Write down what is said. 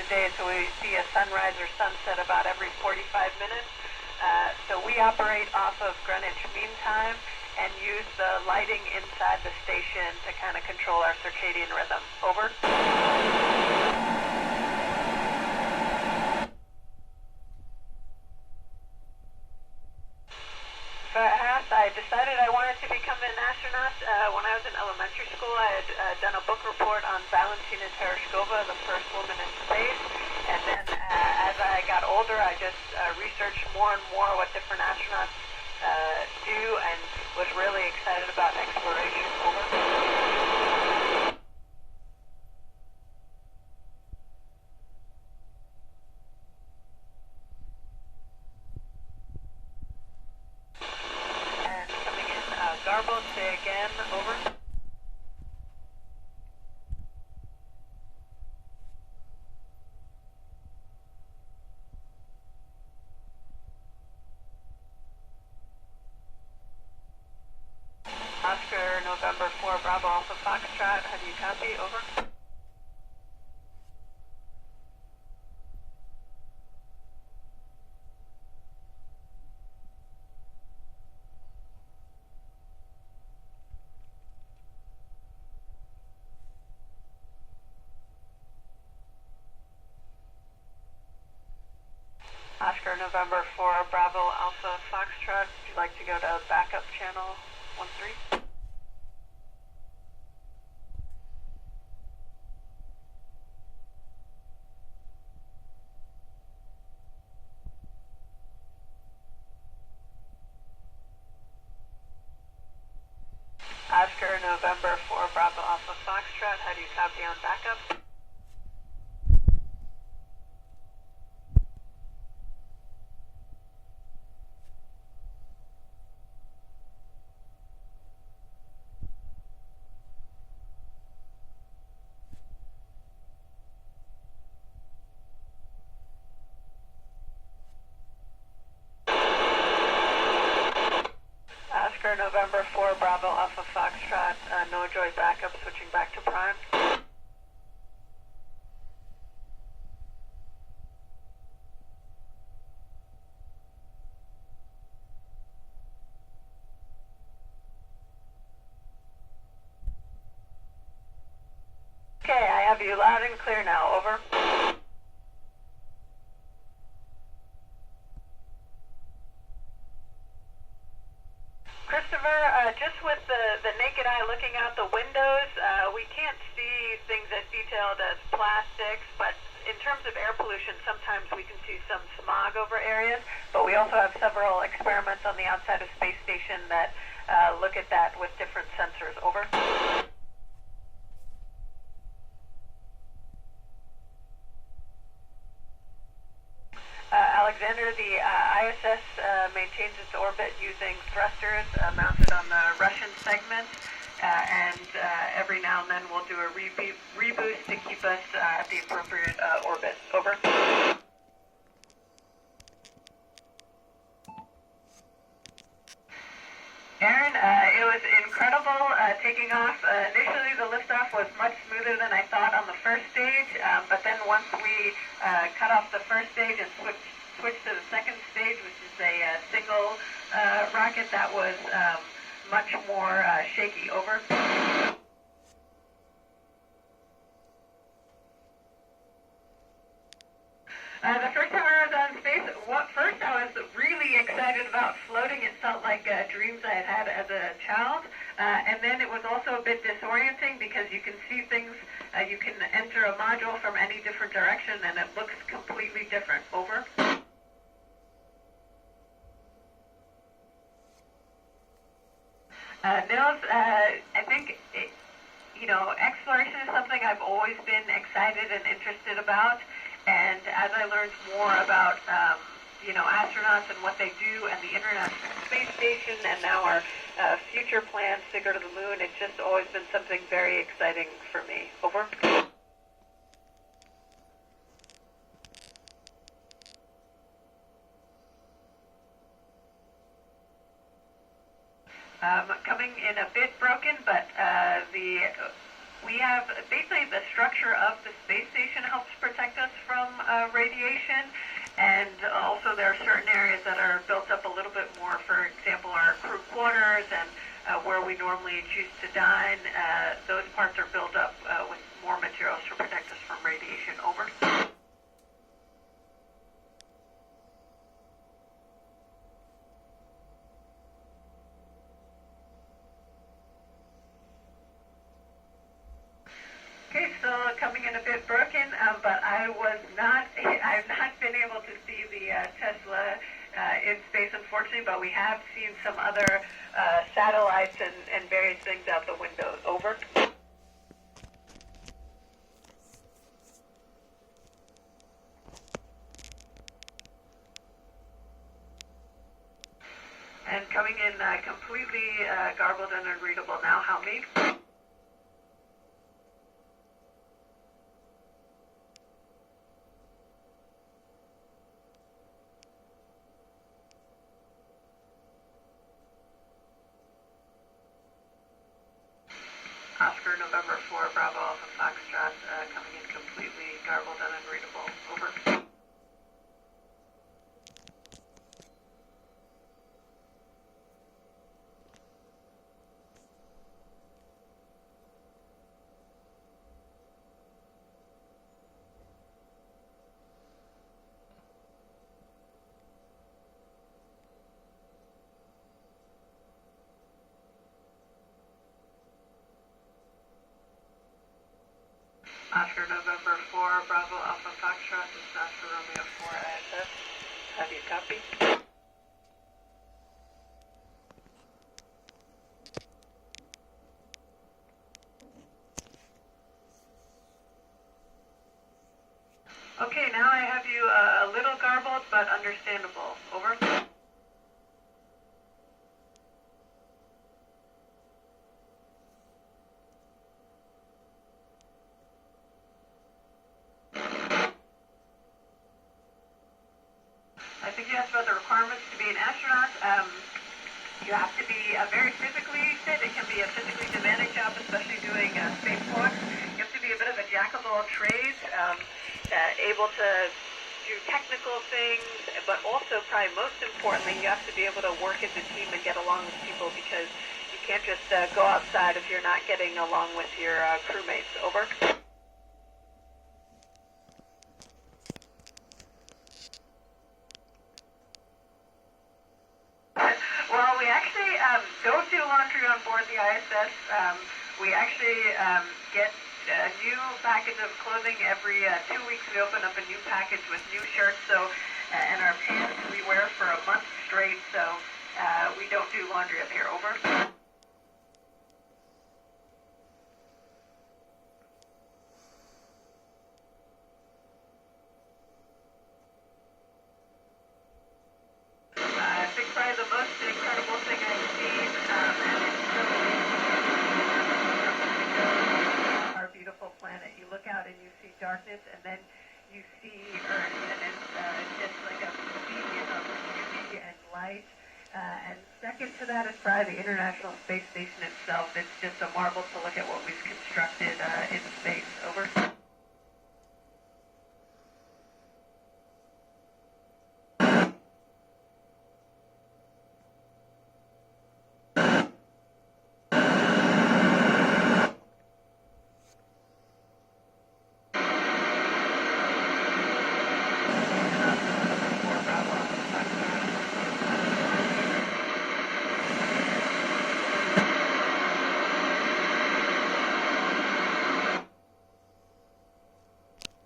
a day, so we see a sunrise or sunset about every 45 minutes. So we operate off of Greenwich Mean Time and use the lighting inside the station to kind of control our circadian rhythm. Over. I decided I wanted to become an astronaut. When I was in elementary school, I had done a book report on Valentina Tereshkova, the first woman in space. And then as I got older, I just researched more and more what different astronauts do and was really excited about exploration. Over. Garbo, say again, over. Oscar, November 4, Bravo, Alpha, Foxtrot, how do you copy, over? Oscar, November 4, Bravo, Alpha, Foxtrot. Would you like to go to backup channel 13? Oscar, November 4, Bravo, Alpha, Foxtrot. How do you copy on backup? Oscar, November 4, Bravo, Alpha, Foxtrot, no joy backup, switching back to prime. Okay, I have you loud and clear now, over. Christopher, just with the naked eye looking out the windows, we can't see things as detailed as plastics, but in terms of air pollution, sometimes we can see some smog over areas, but we also have several experiments on the outside of Space Station that look at that with different sensors. Over. Alexander, the ISS maintains its orbit using thrusters mounted on the Russian segment, and every now and then we'll do a reboost to keep us at the appropriate orbit. Over. Aaron, it was incredible taking off. Initially, the liftoff was much smoother than I thought on the first stage, but then once we cut off the first stage and switched to the second stage, which is a single rocket, that was much more shaky. Over. The first time I was on space, first I was really excited about floating. It felt like dreams I had as a child. And then it was also a bit disorienting because you can see things, you can enter a module from any different direction and it looks completely different. Over. Nils, I think, exploration is something I've always been excited and interested about. And as I learned more about, astronauts and what they do and the International Space Station and now our future plans to go to the moon, it's just always been something very exciting for me. Over. Coming in a bit broken, but we have basically the structure of the space station helps protect us from radiation. And also there are certain areas that are built up a little bit more. For example, our crew quarters and where we normally choose to dine, those parts are built up with more materials to protect us from radiation. Over. Okay, so coming in a bit broken, but I've not been able to see the Tesla in space, unfortunately, but we have seen some other satellites and various things out the window. Over. And coming in completely garbled and unreadable now. How me? Oscar, November 4, Bravo, Alpha, Foxtrot, coming in completely garbled and unreadable. Over. Oscar, November 4, Bravo, Alpha, Foxtrot, this is Oscar, Romeo 4, ISS. Have you copy? Okay, now I have you a little garbled, but understandable. Over. I think you asked about the requirements to be an astronaut. You have to be very physically fit. It can be a physically demanding job, especially doing spacewalks. You have to be a bit of a jack of all trades, able to do technical things, but also, probably most importantly, you have to be able to work as a team and get along with people, because you can't just go outside if you're not getting along with your crewmates. Over. Well, we actually don't do laundry on board the ISS. We actually get a new package of clothing every 2 weeks. We open up a new package with new shirts, and our pants we wear for a month straight. So we don't do laundry up here. Over. I think probably the most incredible thing I've seen, and it's so our beautiful planet. You look out and you see darkness, and then you see Earth, and it's just like a medium of beauty and light. And second to that is probably the International Space Station itself. It's just a marvel to look at what we've constructed in space. Over.